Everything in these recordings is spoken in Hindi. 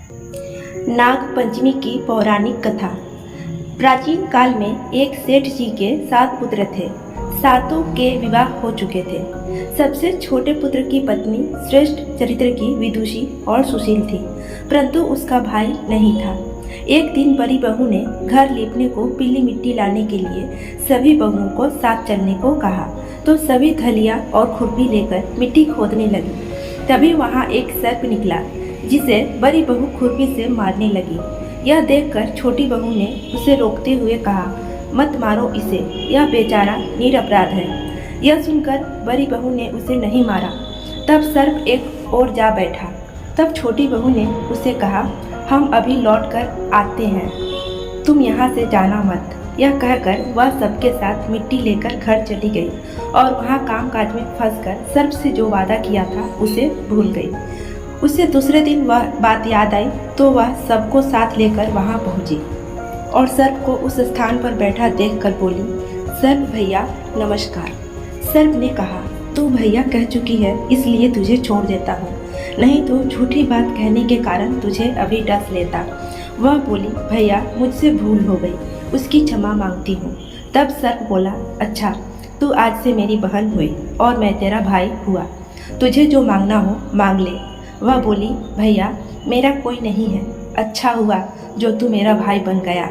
नाग पंचमी की पौराणिक कथा। प्राचीन काल में एक सेठ जी के 7 पुत्र थे। सातों के विवाह हो चुके थे। सबसे छोटे पुत्र की पत्नी श्रेष्ठ चरित्र की विदुषी और सुशील थी, परंतु उसका भाई नहीं था। एक दिन बड़ी बहू ने घर लीपने को पीली मिट्टी लाने के लिए सभी बहुओं को साथ चलने को कहा, तो सभी थलिया और खुरपी लेकर मिट्टी खोदने लगी। तभी वहाँ एक सर्प निकला, जिसे बड़ी बहू खुरपी से मारने लगी। यह देखकर छोटी बहू ने उसे रोकते हुए कहा, मत मारो इसे, यह बेचारा निरपराध है। यह सुनकर बड़ी बहू ने उसे नहीं मारा। तब सर्प एक ओर जा बैठा। तब छोटी बहू ने उसे कहा, हम अभी लौट कर आते हैं, तुम यहाँ से जाना मत। यह कहकर वह सबके साथ मिट्टी लेकर घर चली गई और वहाँ कामकाज में फंसकर सर्प से जो वादा किया था उसे भूल गई। उसे दूसरे दिन वह बात याद आई तो वह सबको साथ लेकर वहां पहुंची और सर्प को उस स्थान पर बैठा देखकर बोली, सर्प भैया नमस्कार। सर्प ने कहा, तू भैया कह चुकी है इसलिए तुझे छोड़ देता हूँ, नहीं तो झूठी बात कहने के कारण तुझे अभी डस लेता। वह बोली, भैया मुझसे भूल हो गई, उसकी क्षमा मांगती हूँ। तब सर्प बोला, अच्छा तू आज से मेरी बहन हुई और मैं तेरा भाई हुआ, तुझे जो मांगना हो मांग ले। वह बोली, भैया मेरा कोई नहीं है, अच्छा हुआ जो तू मेरा भाई बन गया।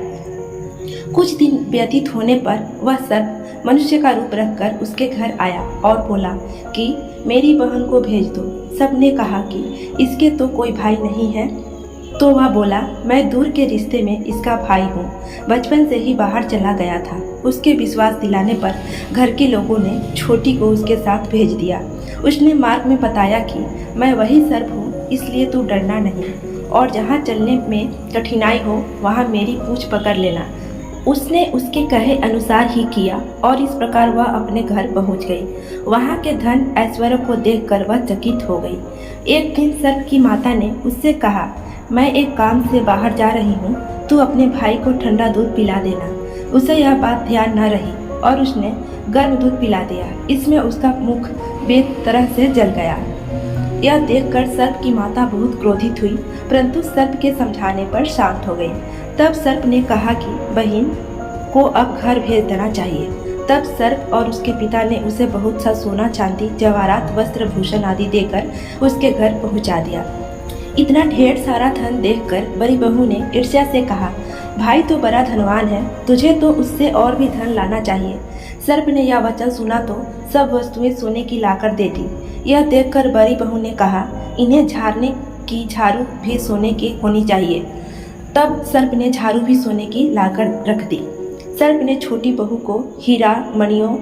कुछ दिन व्यतीत होने पर वह सर्प मनुष्य का रूप रखकर उसके घर आया और बोला कि मेरी बहन को भेज दो। सबने कहा कि इसके तो कोई भाई नहीं है। तो वह बोला, मैं दूर के रिश्ते में इसका भाई हूँ, बचपन से ही बाहर चला गया था। उसके विश्वास दिलाने पर घर के लोगों ने छोटी को उसके साथ भेज दिया। उसने मार्ग में बताया कि मैं वही सर्प हूँ, इसलिए तू डरना नहीं और जहाँ चलने में कठिनाई हो वहाँ मेरी पूँछ पकड़ लेना। उसने उसके कहे अनुसार ही किया और इस प्रकार वह अपने घर पहुँच गई। वहाँ के धन ऐश्वर्य को देखकर वह चकित हो गई। एक दिन सर्प की माता ने उससे कहा, मैं एक काम से बाहर जा रही हूँ, तू अपने भाई को ठंडा दूध पिला देना। उसे यह बात ध्यान न रही और उसने गर्म दूध पिला दिया। इसमें उसका मुख बेत तरह से जल गया। यह देखकर सर्प की माता बहुत क्रोधित हुई, परंतु सर्प के समझाने पर शांत हो गई। तब सर्प ने कहा कि बहन को अब घर भेज देना चाहिए। तब सर्प और उसके पिता ने उसे बहुत सा सोना चांदी जवाहरात वस्त्र भूषण आदि देकर उसके घर पहुंचा दिया। इतना ढेर सारा धन देखकर बड़ी बहू ने ईर्ष्या से कहा, भाई तो बड़ा धनवान है, तुझे तो उससे और भी धन लाना चाहिए। सर्प ने यह वचन सुना तो सब वस्तुएं सोने की लाकर दे दी। यह देखकर बड़ी बहू ने कहा, इन्हें झाड़ने की झाड़ू भी सोने की होनी चाहिए। तब सर्प ने झाड़ू भी सोने की लाकर रख दी। सर्प ने छोटी बहू को हीरा मणियों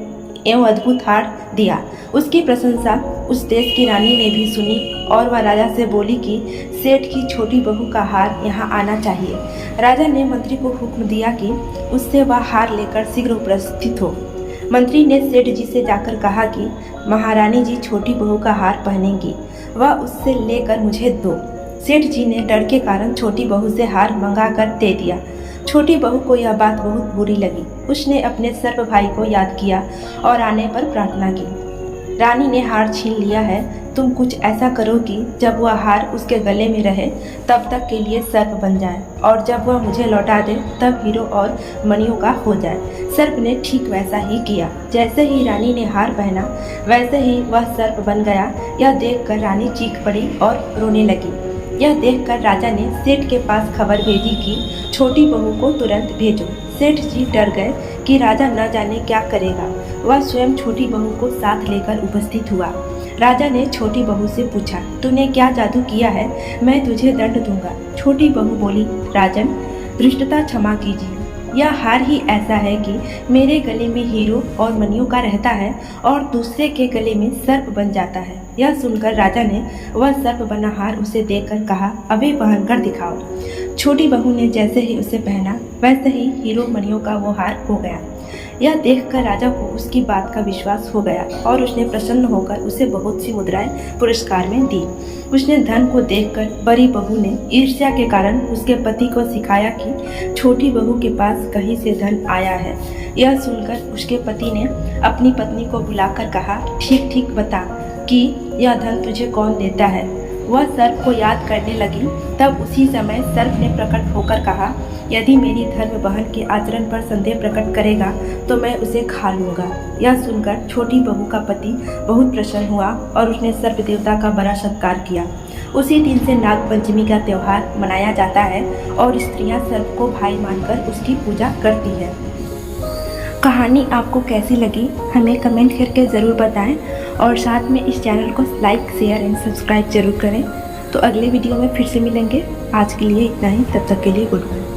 एवं अद्भुत हार दिया। उसकी प्रशंसा उस देश की रानी ने भी सुनी और वह राजा से बोली कि सेठ की छोटी बहू का हार यहाँ आना चाहिए। राजा ने मंत्री को हुक्म दिया कि उससे वह हार लेकर शीघ्र उपस्थित हो। मंत्री ने सेठ जी से जाकर कहा कि महारानी जी छोटी बहू का हार पहनेंगी, वह उससे लेकर मुझे दो। सेठ जी ने डर के कारण छोटी बहू से हार मंगा कर दे दिया। छोटी बहू को यह बात बहुत बुरी लगी। उसने अपने सर्प भाई को याद किया और आने पर प्रार्थना की, रानी ने हार छीन लिया है, तुम कुछ ऐसा करो कि जब वह हार उसके गले में रहे तब तक के लिए सर्प बन जाए और जब वह मुझे लौटा दे तब हीरो और मणियों का हो जाए। सर्प ने ठीक वैसा ही किया। जैसे ही रानी ने हार पहना वैसे ही वह सर्प बन गया। यह देखकर रानी चीख पड़ी और रोने लगी। यह देखकर राजा ने सेठ के पास खबर भेजी कि छोटी बहू को तुरंत भेजो। सेठ जी डर गए कि राजा न जाने क्या करेगा। वह स्वयं छोटी बहू को साथ लेकर उपस्थित हुआ। राजा ने छोटी बहू से पूछा, तूने क्या जादू किया है, मैं तुझे दंड दूंगा। छोटी बहू बोली, राजन धृष्टता क्षमा कीजिए, यह हार ही ऐसा है कि मेरे गले में हीरो और मणियों का रहता है और दूसरे के गले में सर्प बन जाता है। यह सुनकर राजा ने वह सर्प बना हार उसे देकर कहा, अभी पहनकर दिखाओ। छोटी बहू ने जैसे ही उसे पहना वैसे ही हीरो मणियों का वो हार हो गया। यह देखकर राजा को उसकी बात का विश्वास हो गया और उसने प्रसन्न होकर उसे बहुत सी मुद्राएं पुरस्कार में दी। उसने धन को देखकर बड़ी बहू ने ईर्ष्या के कारण उसके पति को सिखाया कि छोटी बहू के पास कहीं से धन आया है। यह सुनकर उसके पति ने अपनी पत्नी को बुलाकर कहा, ठीक ठीक बता कि यह धन तुझे कौन देता है। वह सर्प को याद करने लगी, तब उसी समय सर्प ने प्रकट होकर कहा, यदि मेरी धर्म बहन के आचरण पर संदेह प्रकट करेगा तो मैं उसे खा लूँगा। यह सुनकर छोटी बहू का पति बहुत प्रसन्न हुआ और उसने सर्प देवता का बड़ा सत्कार किया। उसी दिन से नाग पंचमी का त्यौहार मनाया जाता है और स्त्रियां सर्प को भाई मानकर उसकी पूजा करती है। कहानी आपको कैसी लगी हमें कमेंट करके ज़रूर बताएं और साथ में इस चैनल को लाइक, शेयर एंड सब्सक्राइब जरूर करें। तो अगले वीडियो में फिर से मिलेंगे। आज के लिए इतना ही, तब तक के लिए गुड बाय।